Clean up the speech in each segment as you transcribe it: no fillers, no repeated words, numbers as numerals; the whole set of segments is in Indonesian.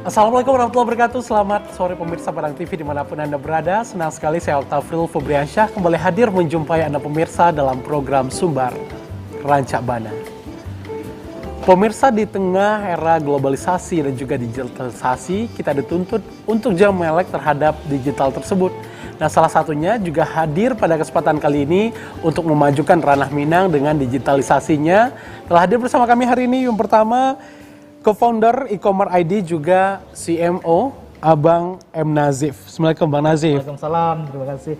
Assalamualaikum warahmatullahi wabarakatuh. Selamat sore pemirsa Padang TV dimanapun Anda berada. Senang sekali saya Oktafril Febriansyah kembali hadir menjumpai Anda pemirsa dalam program Sumbar Rancak Bana. Pemirsa, di tengah era globalisasi dan juga digitalisasi, kita dituntut untuk jam melek terhadap digital tersebut. Nah, salah satunya juga hadir pada kesempatan kali ini untuk memajukan ranah Minang dengan digitalisasinya. Telah hadir bersama kami hari ini yang pertama, co-founder e-commerce ID juga CMO, Abang M. Nazif. Assalamualaikum Bang Nazif. Waalaikumsalam, terima kasih.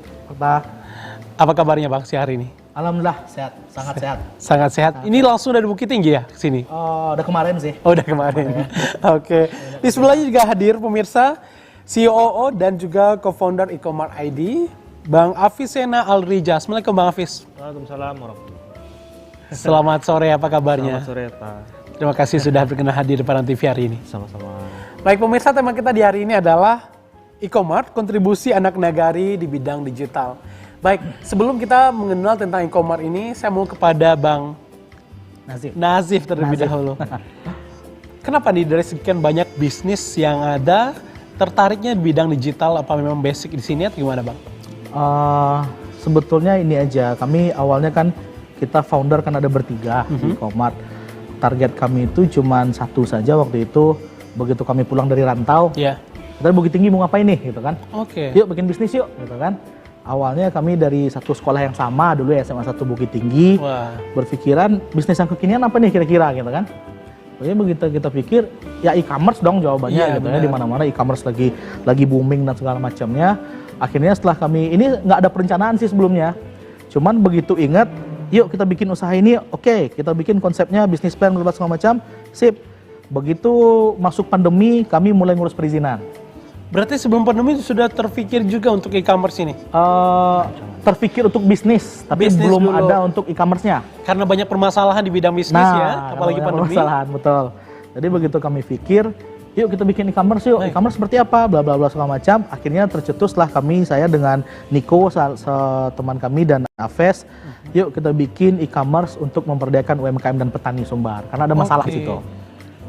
Apa kabarnya Bang hari ini? Alhamdulillah sehat, sangat sehat. Sangat sehat. Ini langsung dari Bukit Tinggi ya ke sini? Oh, udah kemarin sih. Oh, udah kemarin. Oke. Di sebelahnya juga hadir pemirsa, COO dan juga co-founder e-commerce ID, Bang Afisena Alrija. Assalamualaikum Bang Afis. Waalaikumsalam warahmatullahi. Selamat sore, apa kabarnya? Selamat sore Pak. Terima kasih sudah berkenan hadir di Padang TV hari ini. Sama-sama. Baik pemirsa, tema kita di hari ini adalah e-commerce, kontribusi anak nagari di bidang digital. Baik, sebelum kita mengenal tentang e-commerce ini, saya mau kepada Bang Nazif terlebih dahulu. Kenapa nih dari sekian banyak bisnis yang ada, tertariknya di bidang digital? Apa memang basic di sini atau gimana Bang? Sebetulnya ini aja, kami awalnya kan kita founder kan ada bertiga di e-commerce. Target kami itu cuma satu saja waktu itu, begitu kami pulang dari rantau. Iya. Kita Bukit Tinggi mau ngapain nih gitu kan? Oke. Yuk bikin bisnis yuk gitu kan. Awalnya kami dari satu sekolah yang sama dulu ya, SMA 1 Bukit Tinggi. Wah. Berpikiran bisnis yang kekinian apa nih kira-kira gitu kan. Pokoknya begitu kita pikir ya e-commerce dong jawabannya Iya, gitu ya, di mana-mana e-commerce lagi booming dan segala macamnya. Akhirnya setelah kami ini nggak ada perencanaan sih sebelumnya. Cuman begitu ingat, yuk kita bikin usaha ini, oke, kita bikin konsepnya, bisnis plan, segala macam, sip. Begitu masuk pandemi, kami mulai ngurus perizinan. Berarti sebelum pandemi sudah terpikir juga untuk e-commerce ini? Terpikir untuk bisnis, tapi Bisnis belum dulu. ada untuk e-commerce-nya. Karena banyak permasalahan di bidang bisnis ya, apalagi namanya pandemi. permasalahan, betul. Jadi begitu kami pikir, yuk kita bikin e-commerce yuk. Baik. E-commerce seperti apa, bla bla bla segala macam. Akhirnya tercetuslah saya dengan Niko, teman kami, dan Aves. Yuk kita bikin e-commerce untuk memperdayakan UMKM dan petani Sumbar. Karena ada masalah Oke. di situ.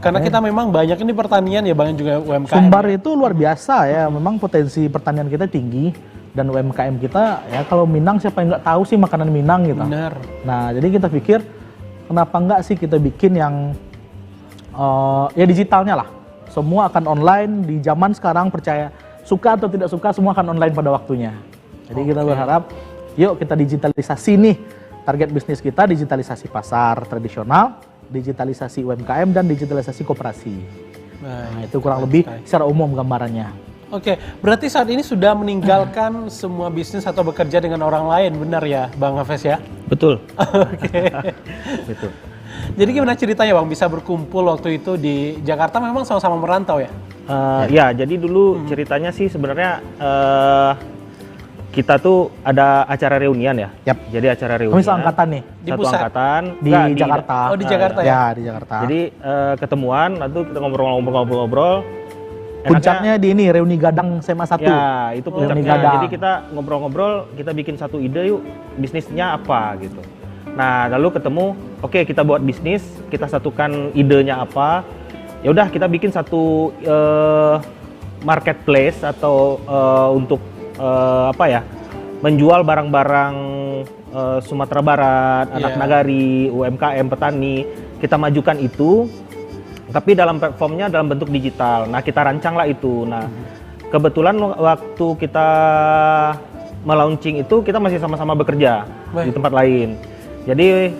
Karena kita memang banyak ini pertanian ya Bang, juga UMKM. Sumbar itu luar biasa ya, memang potensi pertanian kita tinggi. Dan UMKM kita, ya kalau Minang siapa yang nggak tahu sih makanan Minang gitu. Benar. Nah jadi kita pikir, kenapa nggak sih kita bikin yang ya digitalnya lah. Semua akan online di zaman sekarang, percaya suka atau tidak suka semua akan online pada waktunya. Jadi kita berharap yuk kita digitalisasi nih, target bisnis kita digitalisasi pasar tradisional, digitalisasi UMKM dan digitalisasi koperasi. Nah itu kurang lebih secara umum gambarannya. Oke, berarti saat ini sudah meninggalkan semua bisnis atau bekerja dengan orang lain, benar ya Bang Hafiz ya? Betul. Oke. Gitu. Jadi gimana ceritanya Bang bisa berkumpul waktu itu di Jakarta, memang sama-sama merantau ya? Ya, jadi dulu ceritanya sih sebenarnya kita tuh ada acara reunian ya. Yap. Jadi acara reunian. Kami seangkatan nih Di Satu pusat? angkatan. di Enggak, Jakarta. Oh, di Jakarta ya? Ya di Jakarta. Jadi ketemuan, lalu kita ngobrol-ngobrol. Puncaknya di ini reuni Gadang SMA 1. Ya, itu Reuni puncaknya. Gadang. Jadi kita ngobrol-ngobrol, kita bikin satu ide yuk, bisnisnya apa gitu. Nah, lalu ketemu, oke kita buat bisnis, kita satukan idenya apa. Ya udah kita bikin satu marketplace atau untuk apa ya? Menjual barang-barang Sumatera Barat, anak nagari, UMKM, petani. Kita majukan itu. Tapi dalam platformnya dalam bentuk digital. Nah kita rancanglah itu. Nah kebetulan waktu kita melaunching itu kita masih sama-sama bekerja di tempat lain. Jadi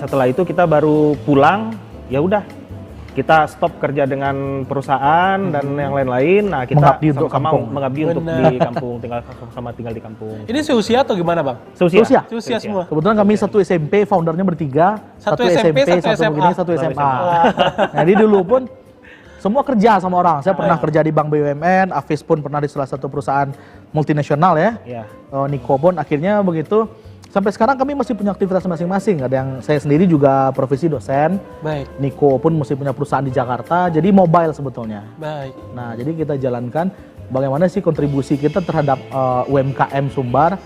setelah itu kita baru pulang. Ya udah kita stop kerja dengan perusahaan dan yang lain-lain. Nah kita Mengabdi untuk sama-sama kampung. mengabdi untuk Benar. di kampung, tinggal di kampung. Ini seusia atau gimana Bang? Seusia. Seusia semua? Kebetulan kami satu SMP, foundernya bertiga. Satu SMP, satu satu begini, SMA. satu Satu SMA. Nah, jadi dulu pun semua kerja sama orang. Saya pernah kerja di Bank BUMN, Afis pun pernah di salah satu perusahaan multinasional ya. Ya. Niko pun akhirnya begitu. Sampai sekarang kami masih punya aktivitas masing-masing. Ada yang saya sendiri juga profesi dosen. Baik, Niko pun masih punya perusahaan di Jakarta. Jadi mobile sebetulnya. baik. Nah, jadi kita jalankan bagaimana sih kontribusi kita terhadap UMKM Sumbar.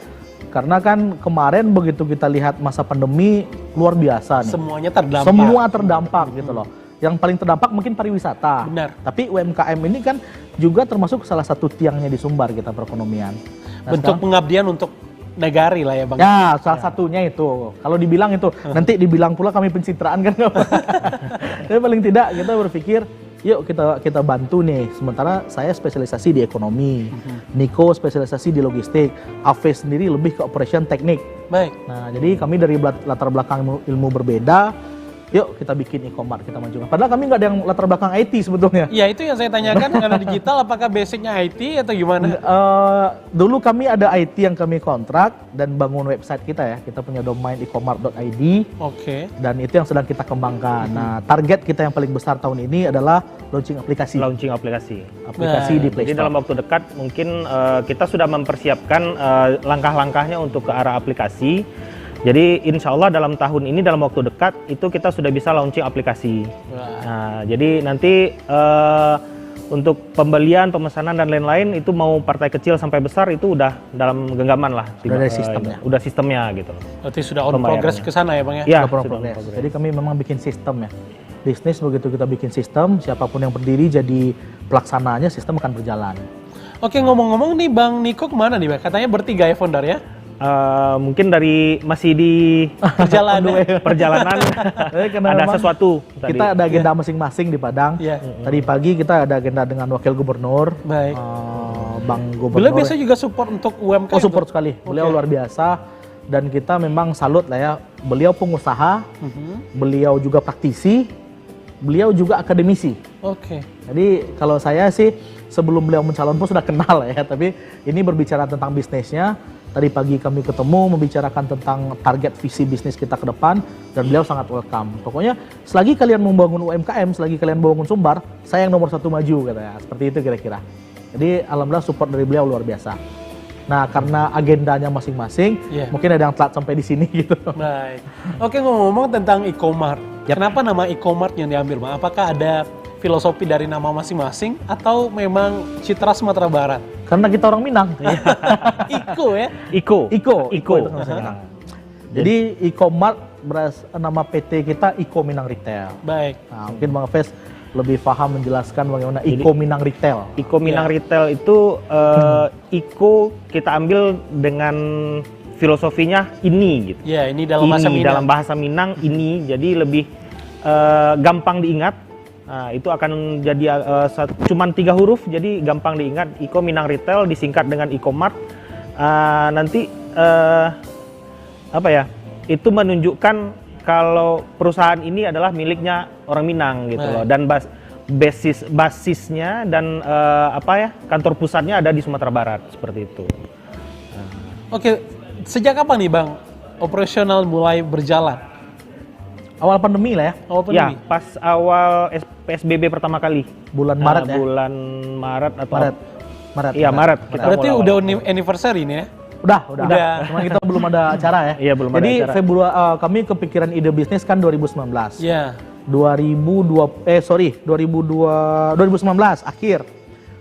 Karena kan kemarin begitu kita lihat masa pandemi luar biasa nih. Semuanya terdampak. Semua terdampak gitu loh. yang paling terdampak mungkin pariwisata. Benar. Tapi UMKM ini kan juga termasuk salah satu tiangnya di Sumbar kita perekonomian. Nah, Bentuk pengabdian untuk negari lah ya Bang. ya, salah satunya itu. Kalau dibilang itu, nanti dibilang pula kami pencitraan kan. Tapi paling tidak kita berpikir, yuk kita bantu nih. Sementara saya spesialisasi di ekonomi, Niko spesialisasi di logistik, Afe sendiri lebih ke operation teknik. Baik. Nah, jadi kami dari latar belakang ilmu berbeda, yuk kita bikin e-commerce, kita majukan. Padahal kami nggak ada yang latar belakang IT sebetulnya. Ya itu yang saya tanyakan, karena digital apakah basicnya IT atau gimana? Dulu kami ada IT yang kami kontrak dan bangun website kita ya. Kita punya domain e-commerce.id. Oke. Dan itu yang sedang kita kembangkan. Nah, target kita yang paling besar tahun ini adalah launching aplikasi. Launching aplikasi. Aplikasi di Play Jadi Store. dalam waktu dekat mungkin kita sudah mempersiapkan langkah-langkahnya untuk ke arah aplikasi. Jadi insya Allah dalam tahun ini, dalam waktu dekat itu kita sudah bisa launching aplikasi. Nah, jadi nanti untuk pembelian, pemesanan dan lain-lain itu mau partai kecil sampai besar itu udah dalam genggaman lah. Udah ada sistemnya. Udah sistemnya gitu. Berarti sudah on progress ke sana ya Bang ya? Ya, Sudah sudah progress. on progress. Jadi kami memang bikin sistem ya. Bisnis begitu kita bikin sistem, siapapun yang berdiri jadi pelaksananya, sistem akan berjalan. Oke, ngomong-ngomong nih Bang Niko kemana nih Bang? Katanya bertiga ya founder ya? Mungkin dari masih di perjalanan Karena ada memang sesuatu tadi. Kita ada agenda masing-masing di Padang. Iya. Tadi pagi kita ada agenda dengan Wakil Gubernur, Baik. Bang Gubernur. Beliau biasanya juga support untuk UMKM. Oh, support sekali. Beliau luar biasa dan kita memang salut lah ya. Beliau pengusaha, beliau juga praktisi, beliau juga akademisi. Oke. Jadi kalau saya sih sebelum beliau mencalon pun sudah kenal ya, tapi ini berbicara tentang bisnisnya. Tadi pagi kami ketemu membicarakan tentang target visi bisnis kita ke depan dan beliau sangat welcome. Pokoknya selagi kalian membangun UMKM, selagi kalian membangun Sumbar, saya yang nomor 1 maju katanya. Seperti itu kira-kira. Jadi alhamdulillah support dari beliau luar biasa. Nah, karena agendanya masing-masing, mungkin ada yang telat sampai di sini gitu. Baik. Oke, ngomong-ngomong tentang e-commerce. Kenapa nama e-commerce yang diambil Bang? Apakah ada filosofi dari nama masing-masing atau memang citra Sumatera Barat? Karena kita orang Minang. Iko ya? Iko. Itu bahasa Minang. Jadi e-commerce nama PT kita Iko Minang Retail. Baik. Nah, mungkin Bang Fes lebih paham menjelaskan bagaimana Iko Minang Retail. Iko Minang Retail itu Iko kita ambil dengan filosofinya ini gitu. Ya, ini dalam bahasa Ini Minang. dalam bahasa Minang ini, jadi lebih gampang diingat. Nah, itu akan jadi cuman 3 huruf, jadi gampang diingat. Iko Minang Retail disingkat dengan e-commerce. Nanti apa ya? Itu menunjukkan kalau perusahaan ini adalah miliknya orang Minang gitu loh. Dan basisnya dan kantor pusatnya ada di Sumatera Barat seperti itu. Oke, sejak kapan nih Bang operasional mulai berjalan? Awal pandemi lah ya. Awal pandemi? Ya, pas awal PSBB pertama kali. Bulan Maret ya. Bulan Maret atau Maret. Iya, Maret. Kita Berarti awal-awal. udah anniversary ini ya? Udah. Cuma kita belum ada acara ya. Iya, belum Jadi ada acara. Februari kami kepikiran ide bisnis kan 2019. Iya. 2019 akhir.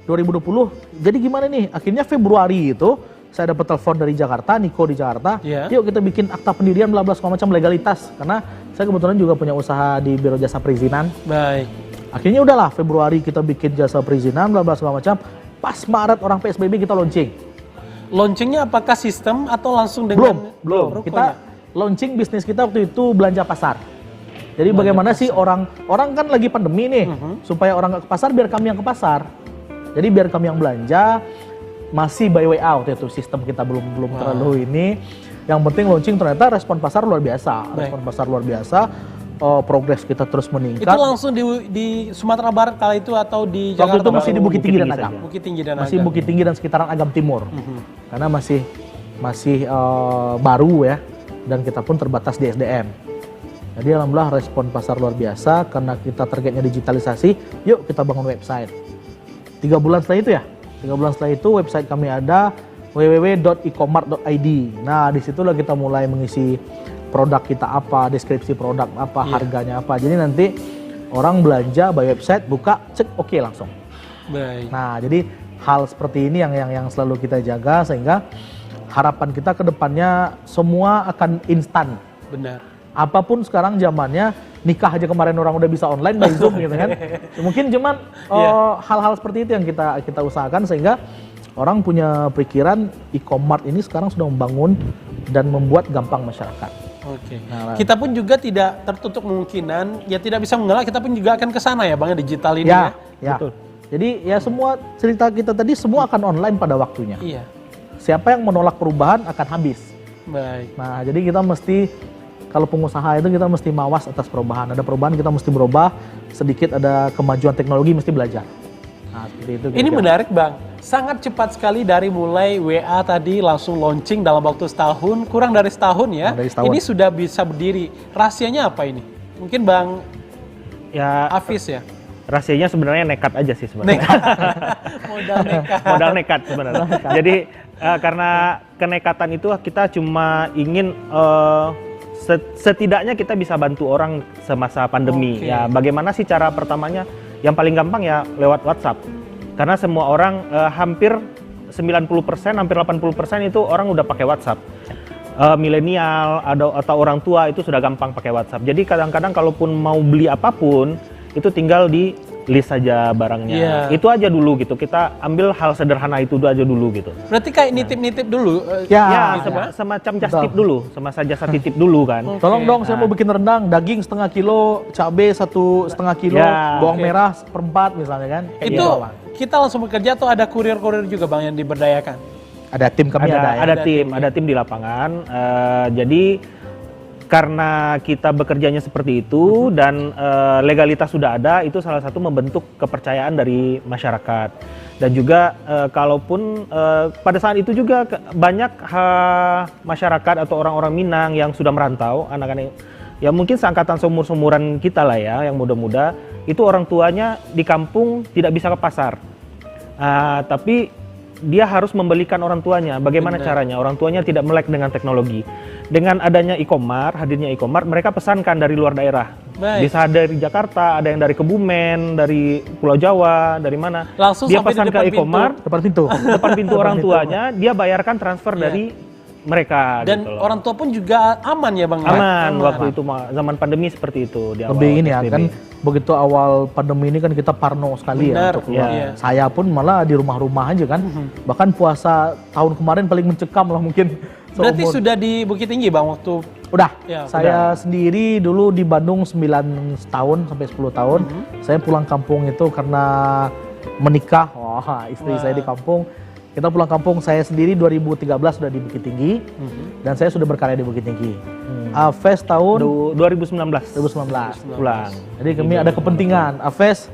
2020. Jadi gimana nih? Akhirnya Februari itu saya dapat telepon dari Jakarta, Niko di Jakarta. Iya. Yuk kita bikin akta pendirian bla bla segala macam legalitas. Karena saya kebetulan juga punya usaha di Biro Jasa Perizinan. Baik. Akhirnya udahlah Februari kita bikin jasa perizinan bla bla segala macam. Pas Maret orang PSBB kita launching. Launchingnya apakah sistem atau langsung dengan Belum. rukonya? Kita launching bisnis kita waktu itu belanja pasar. Jadi bagaimana sih orang kan lagi pandemi nih, supaya orang nggak ke pasar biar kami yang ke pasar. Jadi biar kami yang belanja, masih by way out itu sistem kita belum terlalu ini. Yang penting launching ternyata respon pasar luar biasa. Baik. Respon pasar luar biasa. Progres kita terus meningkat. Itu langsung di Sumatera Barat kala itu atau di Jakarta? Waktu itu masih di Bukit Tinggi dan Tinggi Agam. saja. Bukit Tinggi dan Masih Agam. Bukit Tinggi dan sekitaran Agam Timur. Karena masih baru ya, dan kita pun terbatas di SDM. Jadi alhamdulillah respon pasar luar biasa karena kita targetnya digitalisasi. Yuk kita bangun website. 3 bulan setelah itu ya, 3 bulan setelah itu website kami ada www.ecomart.id. Nah disitulah kita mulai mengisi produk kita apa, deskripsi produk apa, harganya apa. Jadi nanti orang belanja by website, buka, cek, oke langsung. Baik. Nah, jadi hal seperti ini yang selalu kita jaga sehingga harapan kita ke depannya semua akan instan. Benar. Apapun sekarang zamannya, nikah aja kemarin orang udah bisa online by Zoom gitu kan. Mungkin cuman hal-hal seperti itu yang kita usahakan sehingga orang punya pikiran e-commerce ini sekarang sudah membangun dan membuat gampang masyarakat. Oke. Kita pun juga tidak tertutup kemungkinan, ya tidak bisa mengelak, kita pun juga akan ke sana ya Bang, digital ini ya. Betul. Jadi ya semua cerita kita tadi semua akan online pada waktunya. Iya. Siapa yang menolak perubahan akan habis. Baik. Nah, jadi kita mesti, kalau pengusaha itu kita mesti mawas atas perubahan. Ada perubahan kita mesti berubah, sedikit ada kemajuan teknologi mesti belajar. Nah, seperti itu. Ini menarik Bang, sangat cepat sekali dari mulai WA tadi langsung launching dalam waktu setahun, kurang dari setahun ya. Ini sudah bisa berdiri. Rahasianya apa ini? Mungkin Bang Hafiz ya? Rahasianya sebenarnya nekat aja sih sebenarnya. Modal nekat sebenarnya. Jadi karena kenekatan itu kita cuma ingin setidaknya kita bisa bantu orang semasa pandemi. Ya bagaimana sih cara pertamanya? Yang paling gampang ya lewat WhatsApp. Karena semua orang hampir 90%, hampir 80% itu orang udah pakai WhatsApp. Milenial atau orang tua itu sudah gampang pakai WhatsApp. Jadi kadang-kadang kalaupun mau beli apapun itu tinggal di list saja barangnya. Itu aja dulu gitu. Kita ambil hal sederhana itu aja dulu gitu. Berarti kayak nitip-nitip dulu. Semacam just tip dulu, semacam jasa titip dulu kan. Tolong dong saya mau bikin rendang, daging setengah kilo, cabai 1,5 kilo, bawang merah 1/4 misalnya kan. Itu kita langsung bekerja atau ada kurir-kurir juga Bang yang diberdayakan? Ada tim kami ada tim di lapangan. Jadi karena kita bekerjanya seperti itu dan legalitas sudah ada, itu salah satu membentuk kepercayaan dari masyarakat. Dan juga kalaupun pada saat itu juga banyak masyarakat atau orang-orang Minang yang sudah merantau, anak-anak ya mungkin seangkatan seumuran kita lah ya, yang muda-muda, itu orang tuanya di kampung tidak bisa ke pasar. Tapi dia harus membelikan orang tuanya. Bagaimana caranya? Orang tuanya tidak melek dengan teknologi. Dengan adanya e-commerce, hadirnya e-commerce, mereka pesankan dari luar daerah. Bisa dari Jakarta, ada yang dari Kebumen, dari Pulau Jawa, dari mana. Langsung dia pesan ke e-commerce, depan pintu orang tuanya, dia bayarkan transfer dari mereka. Dan gitu orang tua pun juga aman ya Bang? Aman. Waktu itu zaman pandemi seperti itu. Lebih ini ya kan, begitu awal pandemi ini kan kita parno sekali ya. Saya pun malah di rumah-rumah aja kan. Bahkan puasa tahun kemarin paling mencekam lah mungkin. Berarti sudah di Bukit Tinggi Bang waktu? Udah. Saya sendiri dulu di Bandung 9 tahun sampai 10 tahun. Saya pulang kampung itu karena menikah. Istri saya di kampung. Kita pulang kampung, saya sendiri 2013 sudah di Bukit Tinggi dan saya sudah berkarya di Bukit Tinggi. Aves tahun 2019 pulang. Jadi kami ada kepentingan. Aves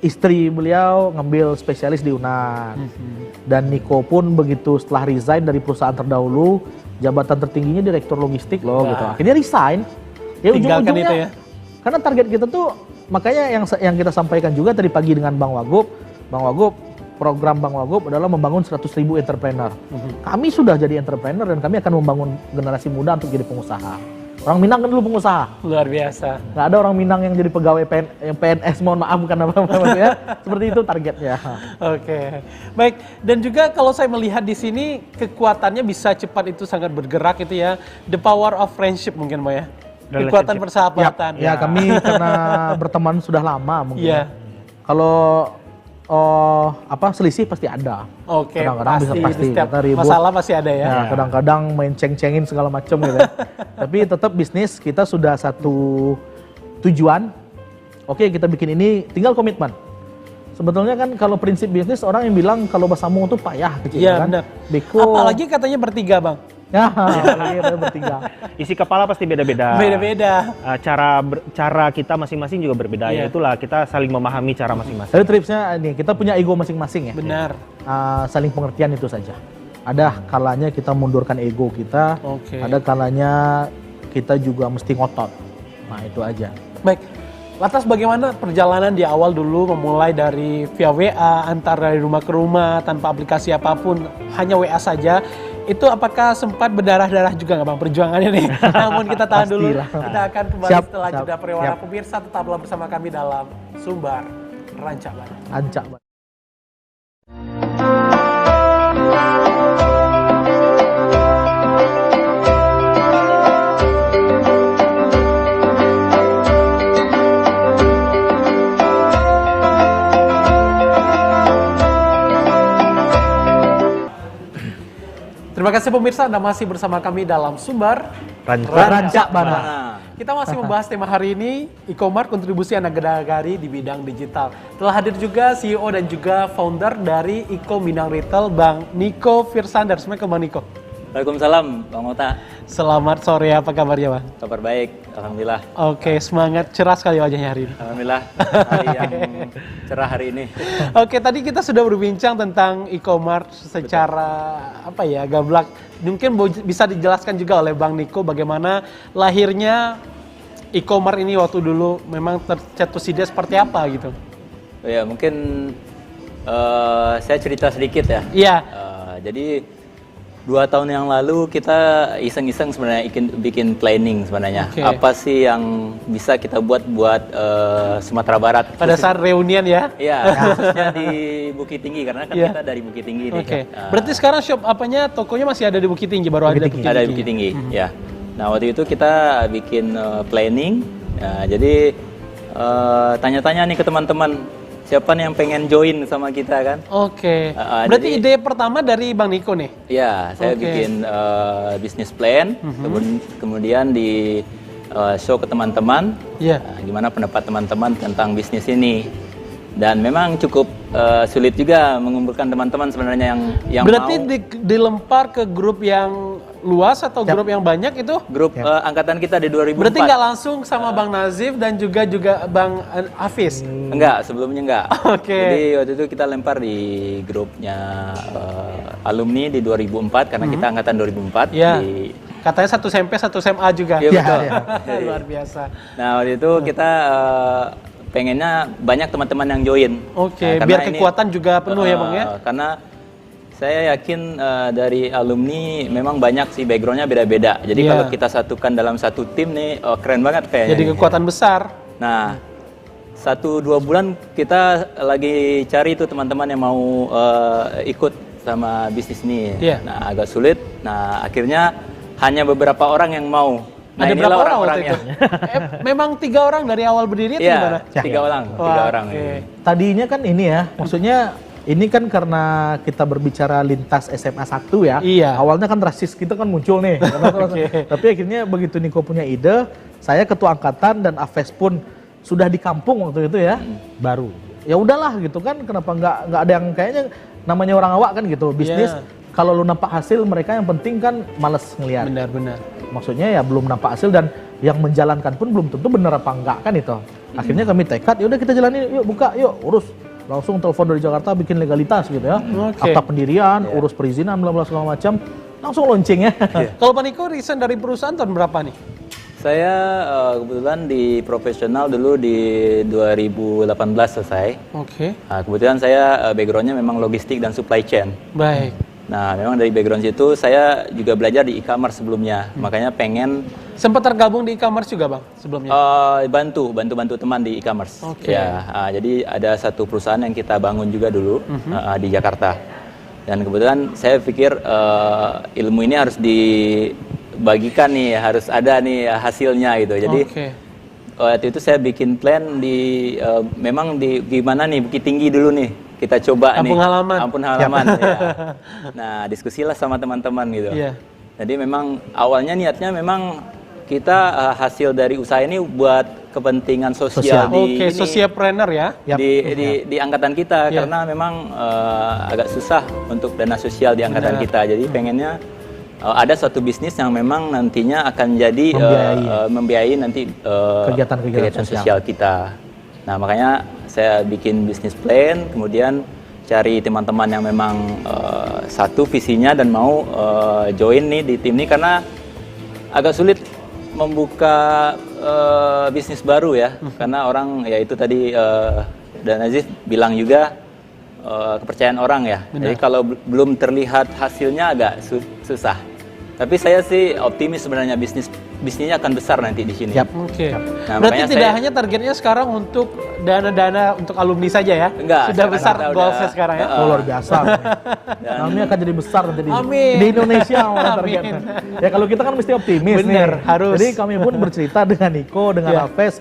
istri beliau ngambil spesialis di UNAN. Dan Niko pun begitu setelah resign dari perusahaan terdahulu, jabatan tertingginya direktur logistik loh gitu. Akhirnya resign. Ya ujung-ujungnya itu ya. Karena target kita tuh makanya yang kita sampaikan juga tadi pagi dengan Bang Wagub, program Bang Wagub adalah membangun 100.000 entrepreneur. Kami sudah jadi entrepreneur dan kami akan membangun generasi muda untuk jadi pengusaha. Orang Minang kan dulu pengusaha. Luar biasa. Nggak ada orang Minang yang jadi pegawai PNS, mohon maaf bukan apa-apa ya. Seperti itu targetnya. Oke. Baik, dan juga kalau saya melihat di sini kekuatannya bisa cepat itu sangat bergerak itu ya. The power of friendship mungkin Mbak ya. Kekuatan persahabatan. Ya, kami karena berteman sudah lama mungkin. Kalau selisih pasti ada. Kadang-kadang pasti kita ribut. Masalah pasti ada ya. Kadang-kadang main ceng-cengin segala macam gitu. Tapi tetap bisnis kita sudah satu tujuan. Oke, kita bikin ini tinggal komitmen. Sebetulnya kan kalau prinsip bisnis orang yang bilang kalau bersambung itu payah gitu kan. Apalagi katanya bertiga Bang. Bertiga. Isi kepala pasti beda-beda. Cara kita masing-masing juga berbeda. Ya itulah kita saling memahami cara masing-masing. Tapi tripsnya ini kita punya ego masing-masing ya. Benar. Saling pengertian itu saja. Ada kalanya kita mundurkan ego kita. Ada kalanya kita juga mesti ngotot. Nah itu aja. Baik. Lantas bagaimana perjalanan di awal dulu memulai dari via WA, antar dari rumah ke rumah tanpa aplikasi apapun, hanya WA saja. Itu apakah sempat berdarah-darah juga nggak Bang perjuangannya nih? Namun kita tahan dulu. Kita akan kembali setelah jeda periwara. Pemirsa tetaplah bersama kami dalam Sumbar Rancak Bana. Terima kasih pemirsa, Anda masih bersama kami dalam Sumbar Rancak Bana. Kita masih membahas tema hari ini, e-commerce kontribusi anak nagari di bidang digital. Telah hadir juga CEO dan juga founder dari Iko Minang Retail, Bang Niko Firsander. Assalamualaikum Bang Niko. Waalaikumsalam, Bang Ota. Selamat sore, apa kabarnya Bang? Kabar baik, Alhamdulillah. Oke, semangat, cerah sekali wajahnya hari ini. Alhamdulillah, hari yang cerah hari ini. Oke, tadi kita sudah berbincang tentang e-commerce secara apa ya, gablak. Mungkin bisa dijelaskan juga oleh Bang Niko bagaimana lahirnya e-commerce ini waktu dulu memang tercetus ide seperti apa gitu. Oh ya, mungkin saya cerita sedikit ya. Iya. Jadi 2 tahun yang lalu kita iseng-iseng sebenarnya bikin planning sebenarnya. Oke. Apa sih yang bisa kita buat Sumatera Barat? Pada saat reunian ya. Iya, khususnya di Bukit Tinggi karena kan Iya. kita dari Bukit Tinggi nih. Oke. Berarti sekarang shop apanya, tokonya masih ada di Bukit Tinggi, baru ada di Bukit Tinggi. Ada di Bukit Tinggi, ya. Nah waktu itu kita bikin planning. Nah, jadi tanya-tanya nih ke teman-teman, siapa nih yang pengen join sama kita kan? Oke. Berarti ide pertama dari Bang Niko nih? Ya, saya Oke. bikin business plan, kemudian di show ke teman-teman, Iya. gimana pendapat teman-teman tentang bisnis ini. Dan memang cukup sulit juga mengumpulkan teman-teman sebenarnya yang Berarti mau. dilempar ke grup yang luas atau grup yang banyak itu? Grup angkatan kita di 2004. Berarti nggak langsung sama Bang Nazif dan juga Bang Hafiz? Enggak, sebelumnya enggak. Oke. Jadi waktu itu kita lempar di grupnya alumni di 2004 karena kita angkatan 2004 Iya. di. Katanya satu SMP, satu SMA juga. Iya, betul. Luar biasa. Nah, waktu itu kita pengennya banyak teman-teman yang join. Oke, Nah, karena biar ini, kekuatan juga penuh ya Bang ya? Karena saya yakin dari alumni memang banyak sih backgroundnya beda-beda. Jadi Iya. kalau kita satukan dalam satu tim nih, keren banget kayaknya. Jadi nih. kekuatan besar. Nah, 1-2 bulan kita lagi cari tuh teman-teman yang mau ikut sama bisnis ini. Iya. Nah, agak sulit. Nah, akhirnya hanya beberapa orang yang mau. Nah, Ada inilah berapa orang waktu orang-orangnya. itu? Memang 3 orang dari awal berdiri atau gimana? Iya, 3 orang. Wah, 3 orang. oke. Tadinya kan ini ya, maksudnya ini kan karena kita berbicara lintas SMA 1 ya. Iya. Awalnya kan rasis kita kan muncul nih. Tapi akhirnya begitu Niko punya ide, saya ketua angkatan dan Aves pun sudah di kampung waktu itu ya, baru. Ya udahlah gitu kan, kenapa nggak ada yang kayaknya namanya orang awak kan gitu, bisnis. Iya. Kalau lu nampak hasil, mereka yang penting kan males ngelihat. Benar-benar. Maksudnya ya belum nampak hasil dan yang menjalankan pun belum tentu bener apa enggak kan itu. Akhirnya kami tekad, ya udah kita jalani, yuk buka, yuk urus. Langsung telepon dari Jakarta bikin legalitas gitu ya. Oke. Akta pendirian, urus perizinan, bla bla segala macam. Langsung launching ya. Kalau Pak Niko resign dari perusahaan tahun berapa nih? Saya kebetulan di profesional dulu di 2018 selesai. Oke. Nah, kebetulan saya backgroundnya memang logistik dan supply chain. Baik. Nah, memang dari background situ saya juga belajar di e-commerce sebelumnya. Makanya pengen Sempat tergabung di e-commerce juga Bang sebelumnya? bantu teman di e-commerce. Oke. Ya, jadi ada satu perusahaan yang kita bangun juga dulu di Jakarta. Dan kebetulan saya pikir ilmu ini harus dibagikan nih, harus ada nih hasilnya gitu. Jadi Oke. waktu itu saya bikin plan memang di gimana nih Bukit Tinggi dulu nih. Kita coba Kampung nih. halaman. Kampung halaman. Ya. Nah, diskusilah sama teman-teman gitu. Iya. Jadi memang awalnya niatnya memang kita hasil dari usaha ini buat kepentingan sosial di Oke, ini, socialpreneur ya? di angkatan kita Iya. karena memang agak susah untuk dana sosial di angkatan kita. Jadi pengennya ada suatu bisnis yang memang nantinya akan jadi membiayai nanti Kegiatan-kegiatan sosial kita. Nah, makanya saya bikin bisnis plan, kemudian cari teman-teman yang memang satu visinya dan mau join nih di tim ini karena agak sulit membuka bisnis baru ya, karena orang ya itu tadi dan Nazif bilang juga kepercayaan orang ya. Jadi kalau belum terlihat hasilnya agak susah. Tapi saya sih optimis sebenarnya bisnisnya akan besar nanti di sini. Oke. Nah, Berarti makanya tidak saya- hanya targetnya sekarang untuk dana-dana untuk alumni saja ya? Enggak, Sudah sekarang besar kita goalsnya udah- sekarang ya? Oh, luar biasa. Kami akan jadi besar nanti Amin. di Indonesia malah Amin. targetnya. Ya kalau kita kan mesti optimis Bener, nih. harus. Jadi kami pun bercerita dengan Niko, dengan Iya. Hafiz.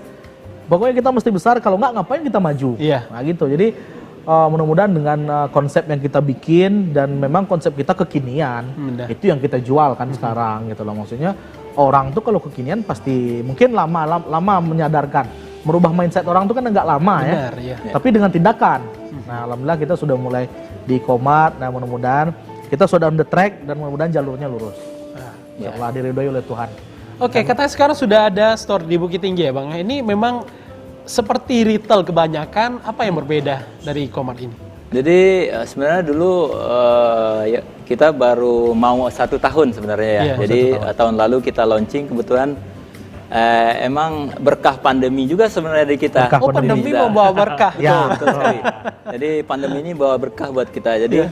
Pokoknya kita mesti besar, kalau nggak ngapain kita maju. Iya. Nah gitu. Jadi mudah-mudahan dengan konsep yang kita bikin dan memang konsep kita kekinian, itu yang kita jual kan sekarang gitu loh. Maksudnya orang tuh kalau kekinian pasti mungkin lama menyadarkan, merubah mindset orang tuh kan enggak lama. Benar, ya. Tapi dengan tindakan. Nah, alhamdulillah kita sudah mulai di e-commerce. Nah, mudah-mudahan kita sudah on the track dan mudah-mudahan jalurnya lurus. Ya Allah, diridhoi oleh Tuhan. Oke, katanya sekarang sudah ada store di Bukit Tinggi ya Bang. Ini memang seperti retail kebanyakan, apa yang berbeda dari e-commerce ini? Jadi sebenarnya dulu ya, kita baru mau 1 tahun sebenarnya ya. Jadi tahun lalu kita launching, kebetulan emang berkah pandemi juga sebenarnya di kita. Oh, pandemi membawa berkah. Ya, betul sekali. Jadi pandemi ini bawa berkah buat kita. Jadi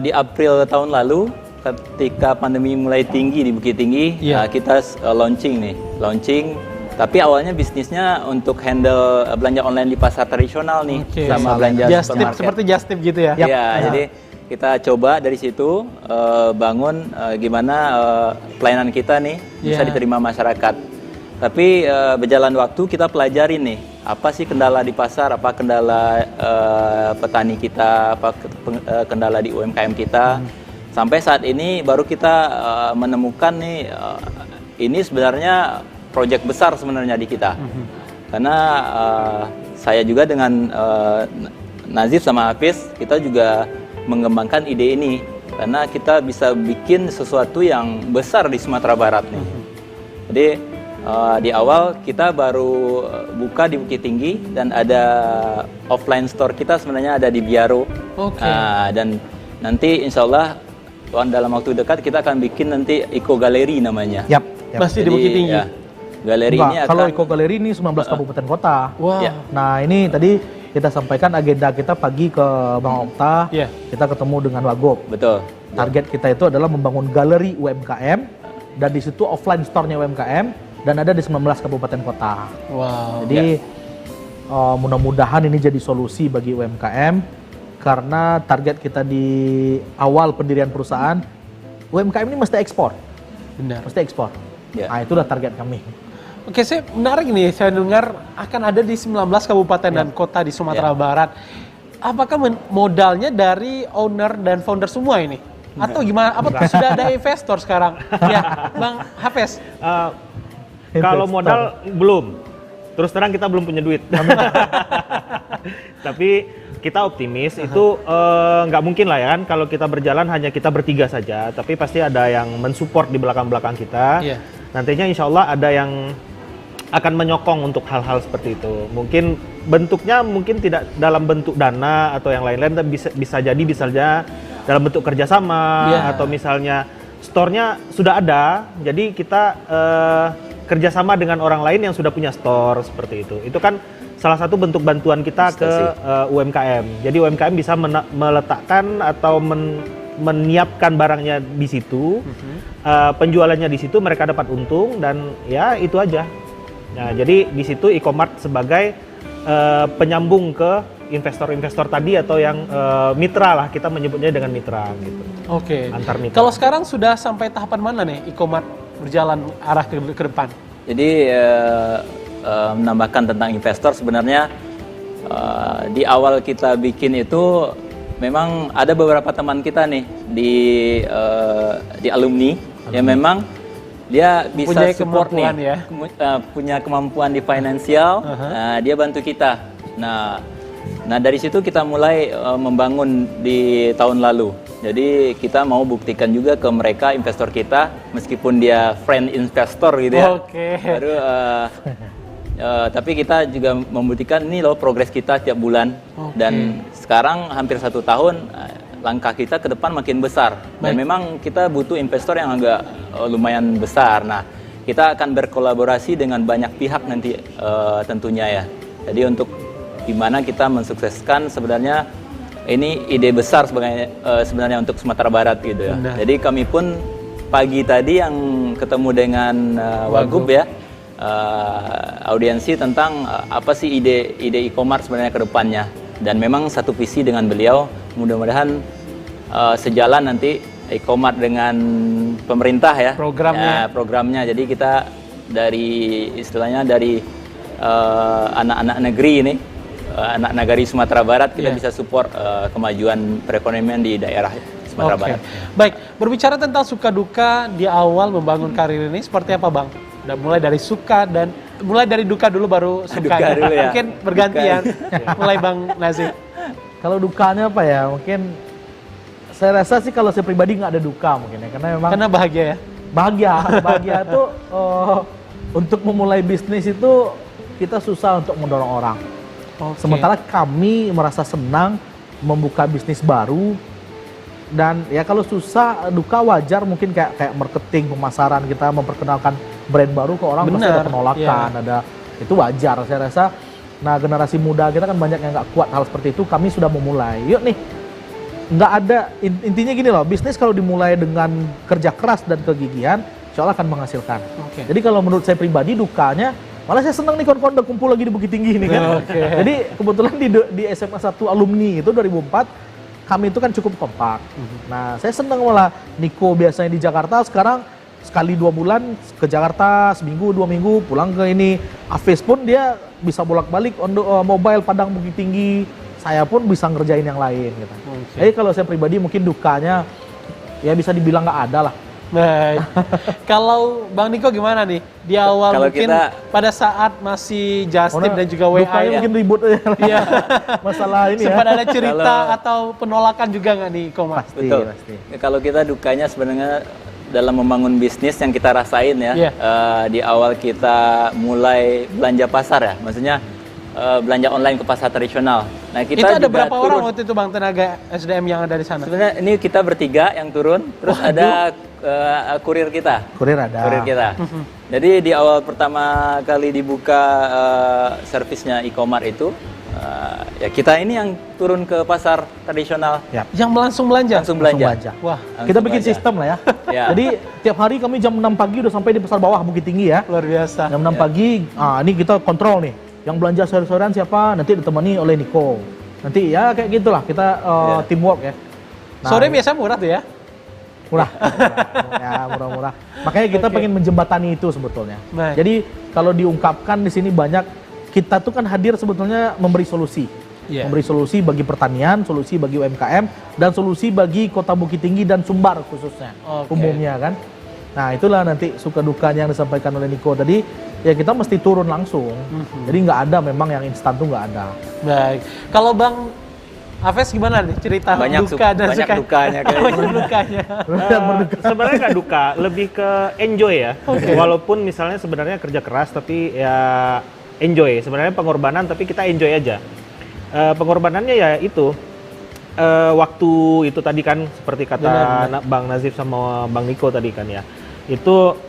di April tahun lalu, ketika pandemi mulai tinggi di Bukit Tinggi, kita launching. Tapi awalnya bisnisnya untuk handle belanja online di pasar tradisional nih, sama belanja supermarket. Seperti Just Tip gitu ya? Iya, jadi kita coba dari situ bangun gimana pelayanan kita nih bisa diterima masyarakat. Tapi berjalan waktu kita pelajari nih, apa sih kendala di pasar, apa kendala petani kita, apa kendala di UMKM kita. Sampai saat ini baru kita menemukan nih, ini sebenarnya proyek besar sebenarnya di kita. Karena saya juga dengan Nazif sama Hafiz, kita juga mengembangkan ide ini. Karena kita bisa bikin sesuatu yang besar di Sumatera Barat nih. Jadi di awal kita baru buka di Bukit Tinggi dan ada offline store kita sebenarnya ada di Biaro. Dan nanti insya Allah dalam waktu dekat kita akan bikin nanti Eco Gallery namanya. Masih di Bukit Tinggi? Ya. Galeri ini akan... Kalau Eco Gallery ini 19 kabupaten kota. Nah, ini tadi kita sampaikan agenda kita pagi ke Bang Okta. Kita ketemu dengan Wagub. Betul. Target kita itu adalah membangun galeri UMKM dan di situ offline store-nya UMKM dan ada di 19 kabupaten kota. Jadi mudah-mudahan ini jadi solusi bagi UMKM karena target kita di awal pendirian perusahaan, UMKM ini mesti ekspor. Mesti ekspor. Nah, itulah target kami. Oke, saya menarik nih, saya dengar akan ada di 19 kabupaten dan kota di Sumatera Barat. Apakah modalnya dari owner dan founder semua ini? Atau gimana? Apa sudah ada investor sekarang? Ya, Bang Hafiz. Kalau modal belum. Terus terang kita belum punya duit. Tapi kita optimis itu nggak mungkin lah ya kan kalau kita berjalan hanya kita bertiga saja, tapi pasti ada yang mensupport di belakang-belakang kita. Nantinya insya Allah ada yang akan menyokong untuk hal-hal seperti itu. Mungkin bentuknya mungkin tidak dalam bentuk dana atau yang lain-lain, tapi bisa jadi dalam bentuk kerjasama atau misalnya store-nya sudah ada, jadi kita kerjasama dengan orang lain yang sudah punya store seperti itu. Itu kan salah satu bentuk bantuan kita ke UMKM. Jadi UMKM bisa meletakkan atau menyiapkan barangnya di situ, penjualannya di situ, mereka dapat untung dan ya itu aja. Nah, jadi di situ e-commerce sebagai penyambung ke investor-investor tadi atau yang mitra lah, kita menyebutnya dengan mitra gitu. Antar mitra. Kalau sekarang sudah sampai tahapan mana nih e-commerce berjalan arah ke depan? Jadi menambahkan tentang investor sebenarnya di awal kita bikin itu memang ada beberapa teman kita nih di alumni yang memang dia bisa support nih, punya kemampuan di finansial, dia bantu kita. Nah dari situ kita mulai membangun di tahun lalu. Jadi kita mau buktikan juga ke mereka investor kita, meskipun dia friend investor gitu ya. Baru tapi kita juga membuktikan ini loh progres kita tiap bulan. Dan sekarang hampir 1 tahun langkah kita ke depan makin besar. Dan memang kita butuh investor yang agak lumayan besar. Nah, kita akan berkolaborasi dengan banyak pihak nanti tentunya ya. Jadi untuk gimana kita mensukseskan sebenarnya ini ide besar sebenarnya untuk Sumatera Barat gitu ya. Jadi kami pun pagi tadi yang ketemu dengan Wagub ya, audiensi tentang apa sih ide e-commerce sebenarnya ke depannya. Dan memang satu visi dengan beliau, mudah-mudahan sejalan nanti e-commerce dengan pemerintah ya. Programnya. Jadi kita dari istilahnya dari anak-anak negeri ini anak nagari Sumatera Barat, kita Iya. bisa support kemajuan perekonomian di daerah Sumatera Oke. Barat. Baik, berbicara tentang suka duka di awal membangun karir ini seperti apa Bang? Dan mulai dari suka dan mulai dari duka dulu baru suka. Duka dulu ya. Mungkin bergantian. Mulai Bang Nazif. Kalau dukanya apa ya? Mungkin saya rasa sih kalau saya pribadi nggak ada duka mungkin ya, karena memang Karena bahagia ya. bahagia tuh untuk memulai bisnis itu kita susah untuk mendorong orang. Oke. Sementara kami merasa senang membuka bisnis baru, dan ya kalau susah duka wajar, mungkin kayak marketing, pemasaran, kita memperkenalkan brand baru ke orang pasti ada Benar, penolakan, ada, itu wajar saya rasa. Nah, generasi muda kita kan banyak yang nggak kuat hal seperti itu, kami sudah memulai. Yuk nih, nggak ada, intinya gini loh, bisnis kalau dimulai dengan kerja keras dan kegigihan, insya Allah akan menghasilkan. Oke. Jadi kalau menurut saya pribadi dukanya, malah saya senang nih kawan-kawan udah kumpul lagi di Bukit Tinggi ini kan. Oke. Jadi kebetulan di SMA 1 alumni itu 2004, kami itu kan cukup kompak. Nah, saya senang malah Niko biasanya di Jakarta, sekarang sekali 2 bulan ke Jakarta, seminggu 2 minggu pulang ke ini. Hafiz pun dia bisa bolak-balik mobile Padang Bukit Tinggi. Saya pun bisa ngerjain yang lain gitu. Oke. Jadi kalau saya pribadi mungkin dukanya ya bisa dibilang nggak ada lah. Baik. Kalau Bang Niko gimana nih? Di awal Kalau mungkin kita- pada saat masih Just Tip dan juga WA Dukanya ya. mungkin ribut aja lah. Iya. Masalah ini Sempat ya. ada cerita atau penolakan juga nggak nih Komar? Pasti, Betul. pasti. Kalau kita dukanya sebenarnya dalam membangun bisnis yang kita rasain ya, Iya. di awal kita mulai belanja pasar ya, maksudnya belanja online ke pasar tradisional. Nah, kita Itu ada juga berapa orang turun. waktu itu Bang tenaga SDM yang ada di sana? Sebenarnya ini kita bertiga yang turun, terus ada kurir kita. Kurir ada. Kurir kita. Jadi di awal pertama kali dibuka servisnya e-commerce itu, ya kita ini yang turun ke pasar tradisional, Ya. Yang langsung belanja? langsung belanja. belanja. Wah, Langsung Kita bikin belanja. sistem lah ya. Ya. Jadi tiap hari kami jam 6 pagi udah sampai di pasar bawah Bukit Tinggi ya. luar biasa. Jam 6 pagi, ini kita kontrol nih. Yang belanja sore-sorean siapa, nanti ditemani oleh Niko. Nanti ya kayak gitulah, kita teamwork ya. Nah, Sore biasa murah tuh ya? murah. Ya, murah-murah. Makanya kita pengen menjembatani itu sebetulnya. Baik. Jadi kalau diungkapkan di sini banyak, kita tuh kan hadir sebetulnya memberi solusi. Iya. Memberi solusi bagi pertanian, solusi bagi UMKM, dan solusi bagi Kota Bukit Tinggi dan Sumbar khususnya, Oke. umumnya kan. Nah, itulah nanti suka dukanya yang disampaikan oleh Niko tadi, ya kita mesti turun langsung. Jadi nggak ada memang yang instan tuh nggak ada. Baik. Kalau Bang Hafiz gimana nih cerita Banyak duka dan banyak suka? dukanya kayaknya. Banyak dukanya. Sebenarnya nggak duka, lebih ke enjoy ya. Walaupun misalnya sebenarnya kerja keras tapi ya enjoy. Sebenarnya pengorbanan tapi kita enjoy aja. Pengorbanannya ya itu waktu itu tadi kan seperti kata Benar. Bang Nazif sama Bang Niko tadi kan ya. Itu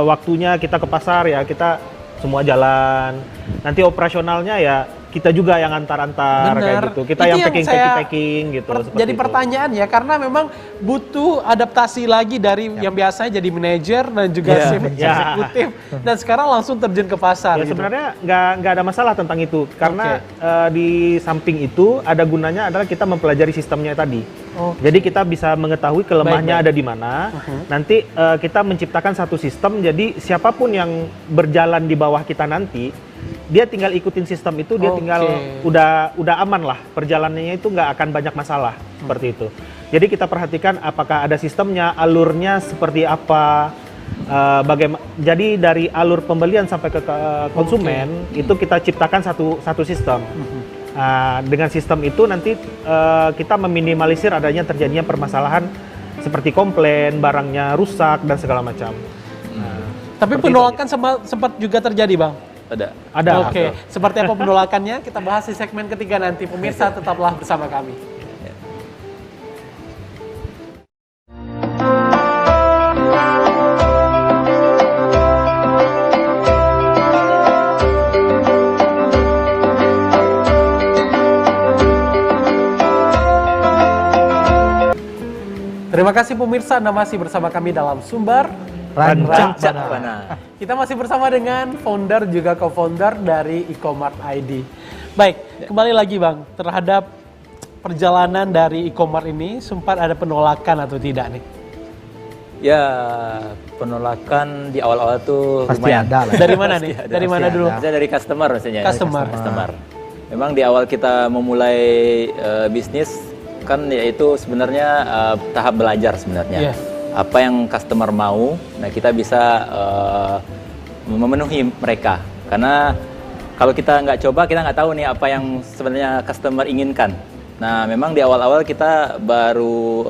waktunya kita ke pasar ya kita semua jalan. Nanti operasionalnya ya kita juga yang antar-antar kayak Benar. gitu. Kita Itu yang yang saya packing gitu. seperti Jadi itu. pertanyaan ya, karena memang butuh adaptasi lagi dari yang biasanya jadi manajer dan juga Iya. eksekutif, dan sekarang langsung terjun ke pasar. Ya gitu. sebenarnya nggak ada masalah tentang itu karena di samping itu ada gunanya adalah kita mempelajari sistemnya tadi. Oke. Jadi kita bisa mengetahui kelemahannya Baik, ada di mana. Nanti kita menciptakan satu sistem. Jadi siapapun yang berjalan di bawah kita nanti, dia tinggal ikutin sistem itu, dia Oke. tinggal udah aman lah perjalanannya itu nggak akan banyak masalah seperti itu. Jadi kita perhatikan apakah ada sistemnya, alurnya seperti apa. Jadi dari alur pembelian sampai ke konsumen itu kita ciptakan satu sistem. Dengan sistem itu nanti kita meminimalisir adanya terjadinya permasalahan seperti komplain, barangnya rusak dan segala macam. Tapi penolakan sempat juga terjadi, Bang. Ada. Oke, seperti apa penolakannya kita bahas di segmen ketiga nanti. Pemirsa tetaplah bersama kami. Terima kasih pemirsa, Anda masih bersama kami dalam Sumbar Rancak Mana? Bana. Kita masih bersama dengan founder juga co-founder dari e-commerce ID. Baik, kembali lagi Bang, terhadap perjalanan dari e-commerce ini sempat ada penolakan atau tidak nih? Ya, penolakan di awal-awal tuh Pasti lumayan. ada lah. Dari mana Pasti nih? ada. Dari Pasti mana dulu? ada. Maksudnya dari customer maksudnya. Customer. Memang di awal kita memulai bisnis kan yaitu sebenarnya tahap belajar sebenarnya. Iya. Apa yang customer mau, nah kita bisa memenuhi mereka. Karena kalau kita nggak coba, kita nggak tahu nih apa yang sebenarnya customer inginkan. Nah, memang di awal-awal kita baru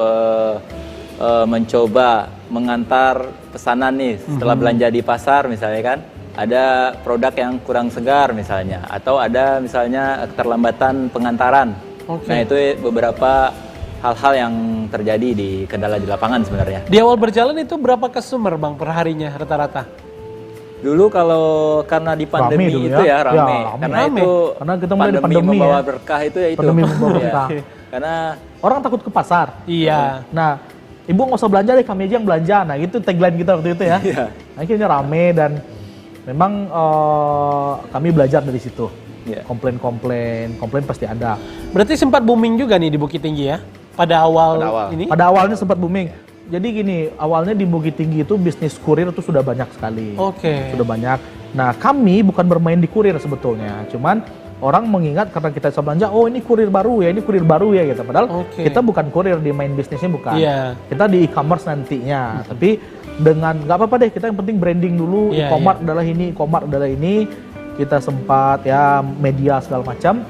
mencoba mengantar pesanan nih setelah belanja di pasar misalnya kan. Ada produk yang kurang segar misalnya, atau ada misalnya keterlambatan pengantaran. Oke. Nah itu beberapa hal-hal yang terjadi di kendala di lapangan sebenarnya. Di awal berjalan itu berapa customer Bang per harinya rata-rata? Dulu kalau karena di pandemi dulu itu ya. ya rame. Ya, Karena rame. itu Karena kita mulai di pandemi membawa ya. berkah itu ya itu. Pandemi membawa Iya. berkah. Karena Orang takut ke pasar. Iya. Nah, ibu nggak usah belanja deh, kami aja yang belanja. Nah, itu tagline kita waktu itu ya. Iya. Akhirnya rame dan memang kami belajar dari situ. Iya. Komplain pasti ada. Berarti sempat booming juga nih di Bukit Tinggi ya? Pada awal, Pada awal. ini? Pada awalnya sempat booming. Jadi gini, awalnya di Bukit Tinggi itu bisnis kurir itu sudah banyak sekali. Oke. Sudah banyak. Nah, kami bukan bermain di kurir sebetulnya. Cuman orang mengingat karena kita bisa belanja, oh ini kurir baru ya gitu. Padahal Oke. kita bukan kurir, di main bisnisnya bukan. Iya. Kita di e-commerce nantinya. Tapi dengan nggak apa-apa deh, kita yang penting branding dulu. Iya, E-commerce adalah ini, e-commerce adalah ini. Kita sempat ya media segala macam.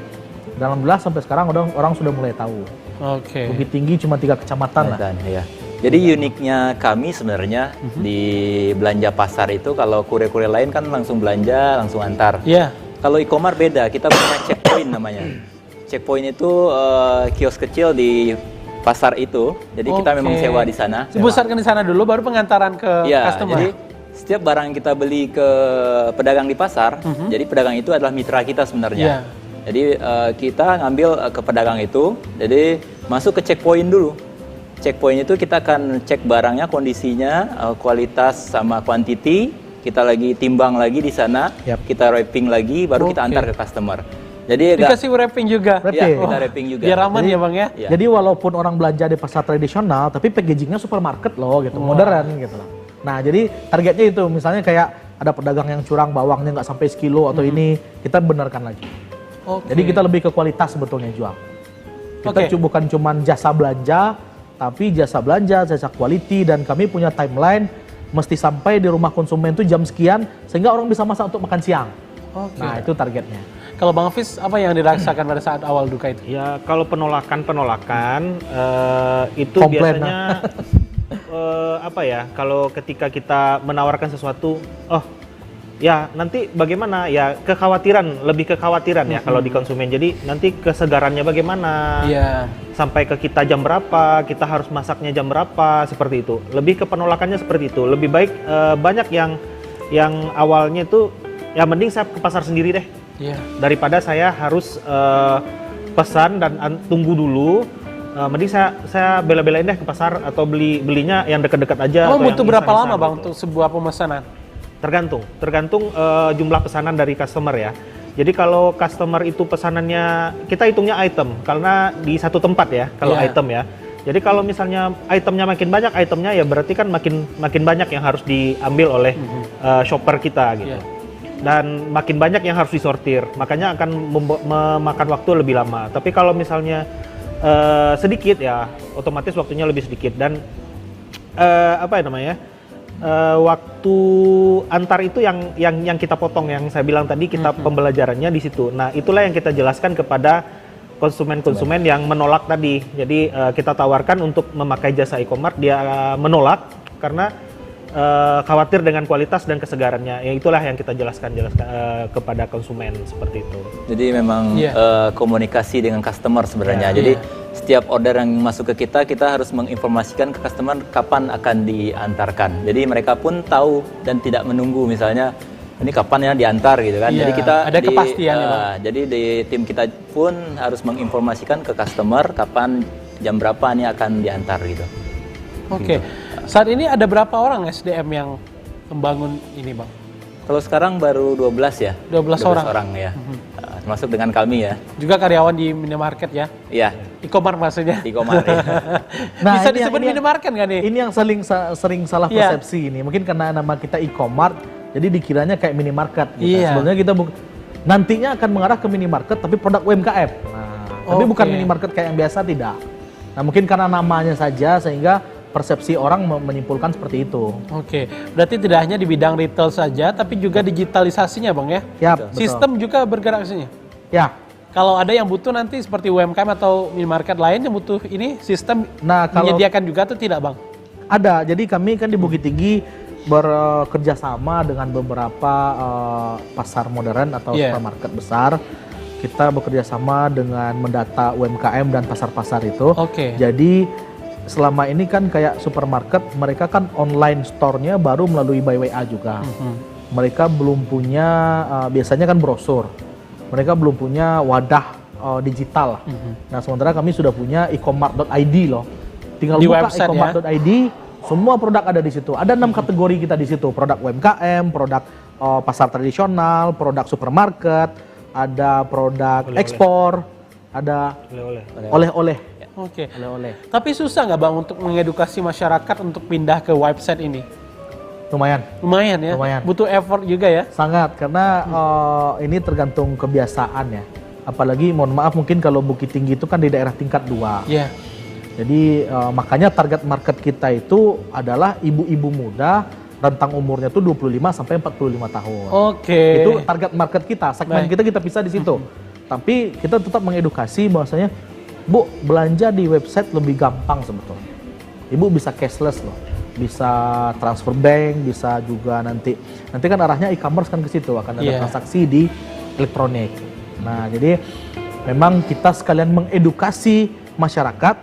Dan alhamdulillah sampai sekarang orang sudah mulai tahu. Oke. Bukit Tinggi cuma 3 kecamatan lah. Dan, ya. Jadi uniknya kami sebenarnya di belanja pasar itu kalau kurir-kurir lain kan langsung belanja, langsung antar. Iya. Kalau e-commerce beda, kita punya checkpoint namanya. Checkpoint itu kios kecil di pasar itu. Jadi kita memang Oke. sewa di sana. Pusatkan di sana dulu, baru pengantaran ke Iya, customer. jadi setiap barang yang kita beli ke pedagang di pasar, jadi pedagang itu adalah mitra kita sebenarnya. Iya. Jadi kita ngambil ke pedagang itu, jadi masuk ke checkpoint dulu. Checkpoint itu kita akan cek barangnya, kondisinya, kualitas sama quantity. Kita lagi timbang lagi di sana, Yap. kita wrapping lagi, baru kita Oke. antar ke customer. Jadi agak, Dikasih wrapping juga. Wrapping. ya, Oh. kita wrapping juga. Biar aman ya Bang ya? Iya. Jadi walaupun orang belanja di pasar tradisional, tapi packagingnya supermarket loh gitu, modern gitu loh. Nah jadi targetnya itu, misalnya kayak ada pedagang yang curang bawangnya nggak sampai sekilo atau ini, kita benarkan lagi. Oke. Jadi kita lebih ke kualitas sebetulnya jual. Kita Oke. bukan cuman jasa belanja, tapi jasa belanja, jasa quality, dan kami punya timeline mesti sampai di rumah konsumen itu jam sekian, sehingga orang bisa masak untuk makan siang. Oke. Nah itu targetnya. Kalau Bang Hafiz, apa yang dirasakan pada saat awal duka itu? Ya kalau penolakan itu Komplain, biasanya apa ya? Kalau ketika kita menawarkan sesuatu, oh ya nanti bagaimana ya lebih kekhawatiran ya kalau di konsumen. Jadi nanti kesegarannya bagaimana? Iya. Sampai ke kita jam berapa? Kita harus masaknya jam berapa? Seperti itu. Lebih ke penolakannya seperti itu. Lebih baik banyak yang awalnya itu ya mending saya ke pasar sendiri deh. Iya. Daripada saya harus pesan dan tunggu dulu, mending saya bela-belain deh ke pasar atau belinya yang dekat-dekat aja. Oh, atau butuh yang berapa instan-instan lama Bang gitu. untuk sebuah pemesanan? Tergantung jumlah pesanan dari customer ya. Jadi kalau customer itu pesanannya kita hitungnya item karena di satu tempat ya kalau Iya. item ya. Jadi kalau misalnya itemnya makin banyak itemnya ya berarti kan makin banyak yang harus diambil oleh shopper kita gitu. Iya. Dan makin banyak yang harus disortir, makanya akan memakan waktu lebih lama. Tapi kalau misalnya sedikit ya, otomatis waktunya lebih sedikit dan waktu antar itu yang kita potong, yang saya bilang tadi kita pembelajarannya di situ. Nah itulah yang kita jelaskan kepada konsumen-konsumen yang menolak tadi. Jadi kita tawarkan untuk memakai jasa e-commerce, dia menolak karena khawatir dengan kualitas dan kesegarannya. Ya itulah yang kita jelaskan kepada konsumen seperti itu. Jadi memang Iya. komunikasi dengan customer sebenarnya. Iya. Jadi setiap order yang masuk ke kita harus menginformasikan ke customer kapan akan diantarkan. Jadi mereka pun tahu dan tidak menunggu misalnya ini kapan ya diantar gitu kan. Iya, Jadi kita ada kepastian ya, Bang. jadi di tim kita pun harus menginformasikan ke customer kapan jam berapa ini akan diantar gitu. Oke. Saat ini ada berapa orang SDM yang membangun ini Bang? Kalau sekarang baru 12 ya. 12 orang. Ya. Termasuk dengan kami ya. Juga karyawan di minimarket ya? Iya, E-commerce maksudnya? di Komar ya. Nah, Bisa ini disebut yang- minimarket nggak nih? Ini yang sering salah Iya. persepsi ini. Mungkin karena nama kita e-commerce, jadi dikiranya kayak minimarket. Gitu. Iya. Sebenarnya kita nantinya akan mengarah ke minimarket tapi produk UMKM. Nah, tapi bukan minimarket kayak yang biasa, tidak. Nah, mungkin karena namanya saja sehingga persepsi orang menyimpulkan seperti itu. Oke, berarti tidak hanya di bidang retail saja, tapi juga digitalisasinya, Bang ya? Ya, betul. Sistem juga bergerak ke sini. Ya. Kalau ada yang butuh nanti seperti UMKM atau minimarket lain yang butuh ini, sistem menyediakan juga atau tidak, Bang? Ada. Jadi kami kan di Bukit Tinggi bekerja sama dengan beberapa pasar modern atau supermarket besar. Kita bekerja sama dengan mendata UMKM dan pasar-pasar itu. Jadi selama ini kan kayak supermarket, mereka kan online store-nya baru melalui by WA juga. Mereka belum punya, biasanya kan brosur. Mereka belum punya wadah digital. Nah, sementara kami sudah punya e-commerce.id loh. Tinggal di buka website e-commerce.id, semua produk ada di situ. Ada 6 kategori kita di situ. Produk UMKM, produk pasar tradisional, produk supermarket, ada produk ekspor, ada oleh-oleh. Oke. Tapi susah nggak, Bang, untuk mengedukasi masyarakat untuk pindah ke website ini? Lumayan ya. Lumayan. Butuh effort juga ya. Sangat, karena ini tergantung kebiasaan ya. Apalagi mohon maaf mungkin kalau Bukit Tinggi itu kan di daerah tingkat 2. Iya. Jadi makanya target market kita itu adalah ibu-ibu muda, rentang umurnya tuh 25 sampai 45 tahun. Itu target market kita, segmen kita pisah di situ. Tapi kita tetap mengedukasi bahwasanya, Bu, belanja di website lebih gampang sebetulnya. Ibu bisa cashless loh. Bisa transfer bank, bisa juga nanti kan arahnya e-commerce kan ke situ, akan ada transaksi di elektronik. Nah, jadi memang kita sekalian mengedukasi masyarakat,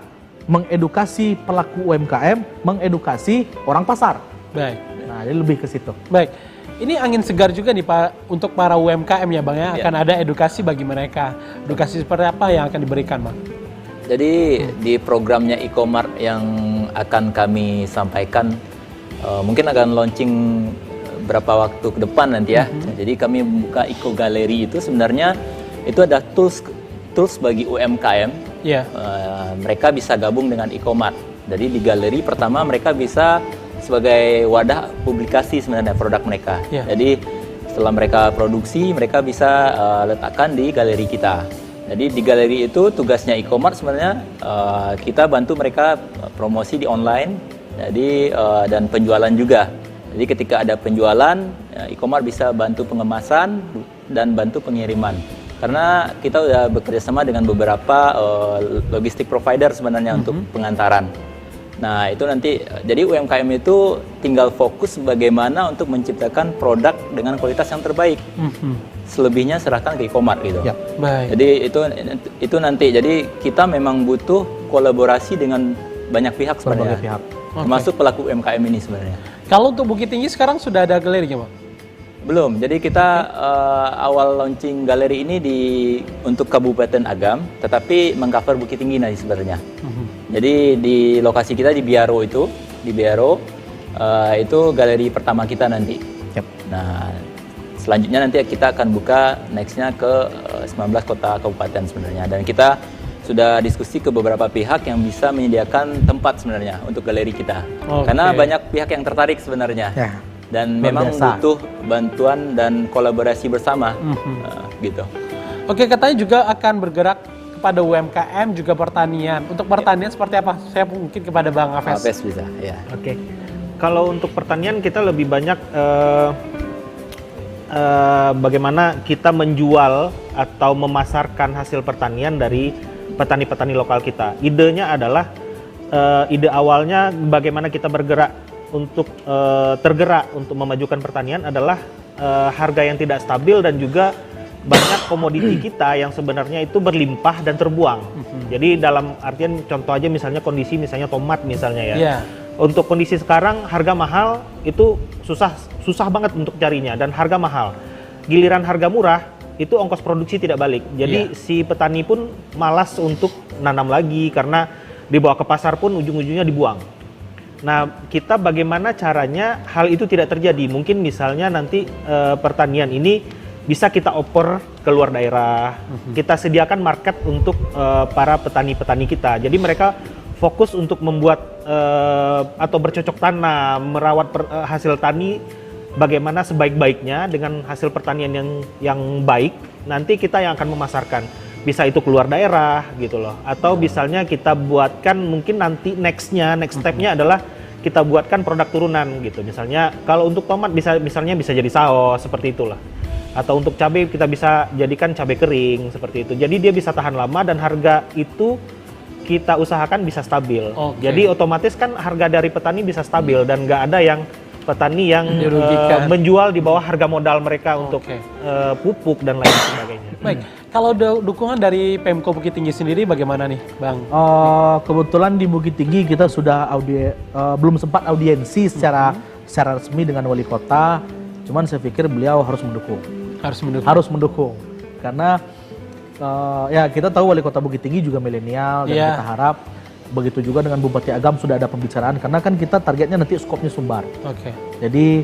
mengedukasi pelaku UMKM, mengedukasi orang pasar. Baik. Nah, jadi lebih ke situ. Baik. Ini angin segar juga nih Pak untuk para UMKM ya, Bang ya. Akan ada edukasi bagi mereka. Edukasi seperti apa yang akan diberikan, Bang? Jadi di programnya e-commerce yang akan kami sampaikan mungkin akan launching berapa waktu ke depan nanti ya. Jadi kami buka Eco Gallery itu sebenarnya itu ada tools bagi UMKM. Mereka bisa gabung dengan e-commerce. Jadi di galeri pertama mereka bisa sebagai wadah publikasi sebenarnya produk mereka. Jadi setelah mereka produksi, mereka bisa letakkan di galeri kita. Jadi di galeri itu tugasnya e-commerce sebenarnya kita bantu mereka promosi di online, jadi dan penjualan juga. Jadi ketika ada penjualan, e-commerce bisa bantu pengemasan dan bantu pengiriman. Karena kita udah bekerja sama dengan beberapa logistik provider sebenarnya untuk pengantaran. Nah itu nanti, jadi UMKM itu tinggal fokus bagaimana untuk menciptakan produk dengan kualitas yang terbaik. Selebihnya serahkan ke e-commerce gitu. Baik. Jadi itu nanti, jadi kita memang butuh kolaborasi dengan banyak pihak sebenarnya. Termasuk pelaku UMKM ini sebenarnya. Kalau untuk Bukit Tinggi sekarang sudah ada galerinya, Pak? Belum. Jadi kita awal launching galeri ini untuk Kabupaten Agam, tetapi mengcover Bukit Tinggi nanti sebenarnya. Jadi di lokasi kita di Biaro itu galeri pertama kita nanti. Nah, selanjutnya nanti kita akan buka nextnya ke 19 kota kabupaten sebenarnya. Dan kita sudah diskusi ke beberapa pihak yang bisa menyediakan tempat sebenarnya untuk galeri kita. Karena banyak pihak yang tertarik sebenarnya. Dan memang butuh bantuan dan kolaborasi bersama gitu. Katanya juga akan bergerak kepada UMKM juga pertanian. Untuk pertanian seperti apa? Saya mungkin kepada Bang Hafez. Hafez bisa, ya. Kalau untuk pertanian kita lebih banyak bagaimana kita menjual atau memasarkan hasil pertanian dari petani-petani lokal kita. Idenya adalah ide awalnya bagaimana kita tergerak untuk memajukan pertanian adalah harga yang tidak stabil dan juga banyak komoditi kita yang sebenarnya itu berlimpah dan terbuang. Jadi dalam artian contoh aja misalnya kondisi misalnya tomat misalnya ya. Untuk kondisi sekarang harga mahal itu susah banget untuk carinya dan harga mahal. Giliran harga murah itu ongkos produksi tidak balik. Jadi si petani pun malas untuk nanam lagi karena dibawa ke pasar pun ujung-ujungnya dibuang. Nah, kita bagaimana caranya hal itu tidak terjadi? Mungkin misalnya nanti pertanian ini bisa kita oper ke luar daerah. Kita sediakan market untuk para petani-petani kita. Jadi mereka fokus untuk membuat atau bercocok tanam, merawat hasil tani bagaimana sebaik-baiknya dengan hasil pertanian yang baik, nanti kita yang akan memasarkan. Bisa itu keluar daerah gitu loh, atau misalnya kita buatkan mungkin nanti next step-nya adalah kita buatkan produk turunan gitu. Misalnya kalau untuk tomat misalnya bisa jadi saus seperti itulah. Atau untuk cabai kita bisa jadikan cabai kering seperti itu. Jadi dia bisa tahan lama dan harga itu kita usahakan bisa stabil. Jadi otomatis kan harga dari petani bisa stabil dan nggak ada yang petani yang menjual di bawah harga modal mereka untuk pupuk dan lain sebagainya. Baik, kalau dukungan dari Pemko Bukit Tinggi sendiri bagaimana nih, Bang? Kebetulan di Bukit Tinggi kita sudah belum sempat audiensi secara resmi dengan wali kota. Cuman saya pikir beliau harus mendukung. Harus mendukung. Karena ya kita tahu wali kota Bukit Tinggi juga milenial dan kita harap begitu juga dengan Bupati Agam sudah ada pembicaraan karena kan kita targetnya nanti skopnya Sumbar. Jadi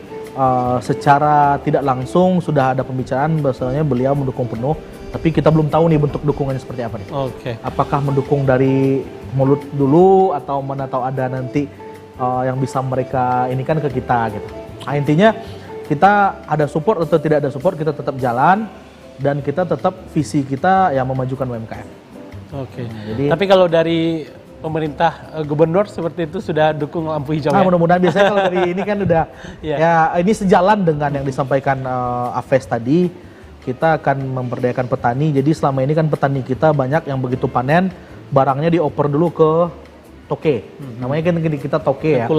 secara tidak langsung sudah ada pembicaraan bahwasanya beliau mendukung penuh, tapi kita belum tahu nih bentuk dukungannya seperti apa nih. Apakah mendukung dari mulut dulu atau mana tahu ada nanti yang bisa mereka ini kan ke kita gitu. Nah, intinya kita ada support atau tidak ada support kita tetap jalan dan kita tetap visi kita yang memajukan UMKM. Jadi tapi kalau dari pemerintah gubernur seperti itu sudah dukung lampu hijau ya? Mudah-mudahan biasanya kalau dari ini kan udah ya ini sejalan dengan yang disampaikan Afes tadi, kita akan memberdayakan petani. Jadi selama ini kan petani kita banyak yang begitu panen barangnya dioper dulu ke toke. Namanya kan kita toke ya.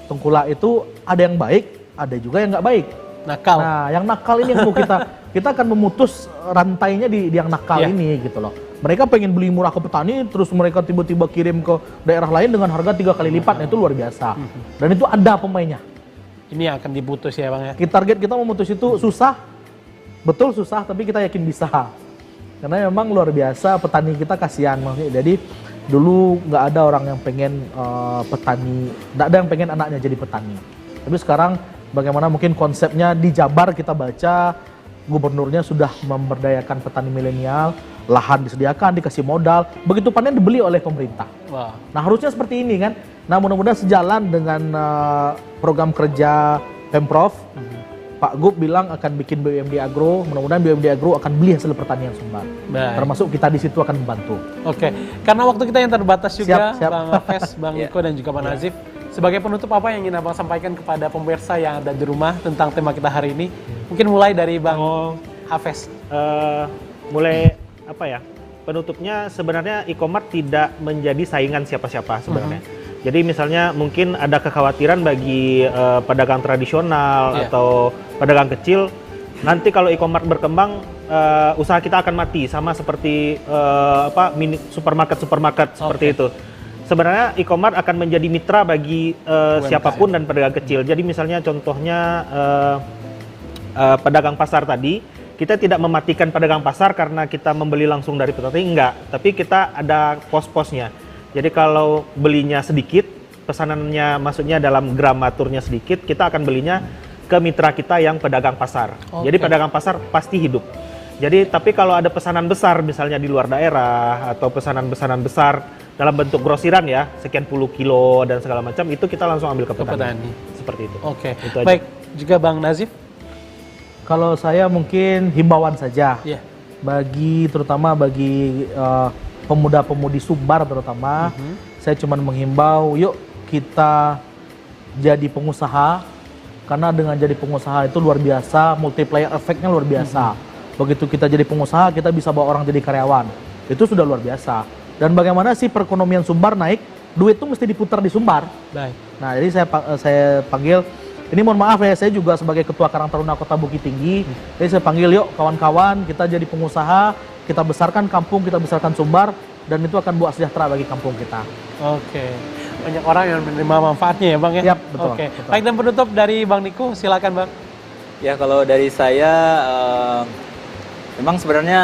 Tengkulak itu ada yang baik, ada juga yang nggak baik. Nakal. Nah, yang nakal ini yang mau kita akan memutus rantainya di yang nakal ini gitu loh. Mereka pengen beli murah ke petani, terus mereka tiba-tiba kirim ke daerah lain dengan harga 3 kali lipat, itu luar biasa. Dan itu ada pemainnya. Ini yang akan diputus ya Bang ya? Target kita memutus itu susah, betul susah, tapi kita yakin bisa. Karena memang luar biasa, petani kita kasihan. Jadi dulu nggak ada orang yang pengen petani, nggak ada yang pengen anaknya jadi petani. Tapi sekarang bagaimana mungkin konsepnya di Jabar kita baca, gubernurnya sudah memberdayakan petani milenial, lahan disediakan, dikasih modal, begitu panen dibeli oleh pemerintah. Nah harusnya seperti ini kan. Nah mudah-mudahan sejalan dengan program kerja Pemprov. Pak Gub bilang akan bikin BUMD Agro, mudah-mudahan BUMD Agro akan beli hasil pertanian Sumbar. Termasuk kita di situ akan membantu. Karena waktu kita yang terbatas juga, siap. Bang Afes, Bang Niko dan juga Bang Nazif. Sebagai penutup apa yang ingin Abang sampaikan kepada pemirsa yang ada di rumah tentang tema kita hari ini? Mungkin mulai dari Bang Afes. Penutupnya sebenarnya e-commerce tidak menjadi saingan siapa-siapa sebenarnya. Jadi misalnya mungkin ada kekhawatiran bagi pedagang tradisional atau pedagang kecil, nanti kalau e-commerce berkembang, usaha kita akan mati sama seperti mini supermarket seperti itu. Sebenarnya e-commerce akan menjadi mitra bagi siapapun dan pedagang kecil. Jadi misalnya contohnya pedagang pasar tadi, kita tidak mematikan pedagang pasar karena kita membeli langsung dari petani, enggak. Tapi kita ada pos-posnya. Jadi kalau belinya sedikit, pesanannya maksudnya dalam gramaturnya sedikit, kita akan belinya ke mitra kita yang pedagang pasar. Jadi pedagang pasar pasti hidup. Jadi tapi kalau ada pesanan besar misalnya di luar daerah atau pesanan-pesanan besar dalam bentuk grosiran ya, sekian puluh kilo dan segala macam, itu kita langsung ambil ke petani. Seperti itu. Itu aja. Baik, juga Bang Nazif. Kalau saya mungkin himbauan saja, terutama bagi pemuda-pemudi Sumbar terutama, saya cuma menghimbau, yuk kita jadi pengusaha, karena dengan jadi pengusaha itu luar biasa, multiplier efeknya luar biasa. Begitu kita jadi pengusaha, kita bisa bawa orang jadi karyawan, itu sudah luar biasa. Dan bagaimana sih perekonomian Sumbar naik, duit itu mesti diputar di Sumbar. Nah jadi saya panggil, ini mohon maaf ya, saya juga sebagai Ketua Karang Taruna Kota Bukit Tinggi, jadi saya panggil yuk kawan-kawan, kita jadi pengusaha, kita besarkan kampung, kita besarkan Sumbar, dan itu akan buat sejahtera bagi kampung kita. Banyak orang yang menerima manfaatnya ya Bang ya? Betul. Baik, dan penutup dari Bang Niko, silakan Bang. Ya kalau dari saya, memang sebenarnya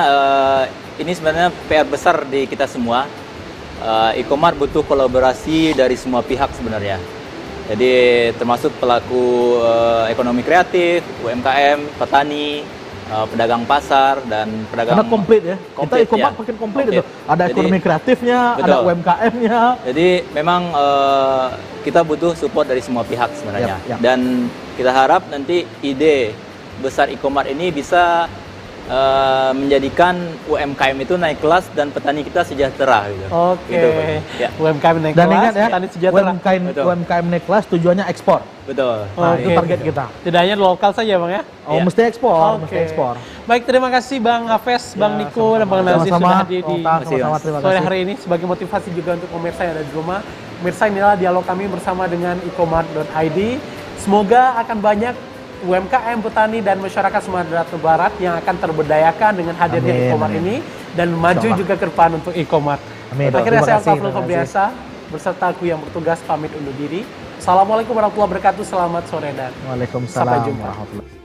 ini sebenarnya PR besar di kita semua. E-commerce butuh kolaborasi dari semua pihak sebenarnya. Jadi termasuk pelaku ekonomi kreatif, UMKM, petani, pedagang pasar dan pedagang. Karena komplit ya. Kita Komplit, e-commerce ya. makin komplit Komplit. itu. Ada Jadi, ekonomi kreatifnya, ada betul. UMKM-nya. Jadi memang kita butuh support dari semua pihak sebenarnya. Yap. Dan kita harap nanti ide besar e-commerce ini bisa menjadikan UMKM itu naik kelas dan petani kita sejahtera gitu. Oke. Gitu, Pak. Ya. UMKM naik Dan kelas, ingat ya, petani sejahtera. Betul. UMKM naik kelas tujuannya ekspor. Betul. Nah, Oke. itu target kita. Tidak hanya lokal saja Bang ya. Oh, Iya. mesti ekspor, Oke. mesti ekspor. Baik, terima kasih Bang Hafes, Bang Ya, Niko, dan Bang Nazir sama-sama. sudah hadir di Sama-sama, terima sore kasih. hari ini sebagai motivasi juga untuk pemirsa yang ada di rumah. Pemirsa, inilah dialog kami bersama dengan e-commerce.id. Semoga akan banyak UMKM, petani, dan masyarakat Sumatera Barat yang akan terberdayakan dengan hadirnya Amin, e-commerce amin. ini dan maju Insyaallah. juga ke depan untuk e-commerce. Amin. Akhirnya Terima saya kasih, Tafril terima Febriansyah beserta aku yang bertugas pamit undur diri. Assalamualaikum warahmatullahi wabarakatuh. Selamat sore dan Waalaikumsalam sampai jumpa. warahmatullahi wabarakatuh.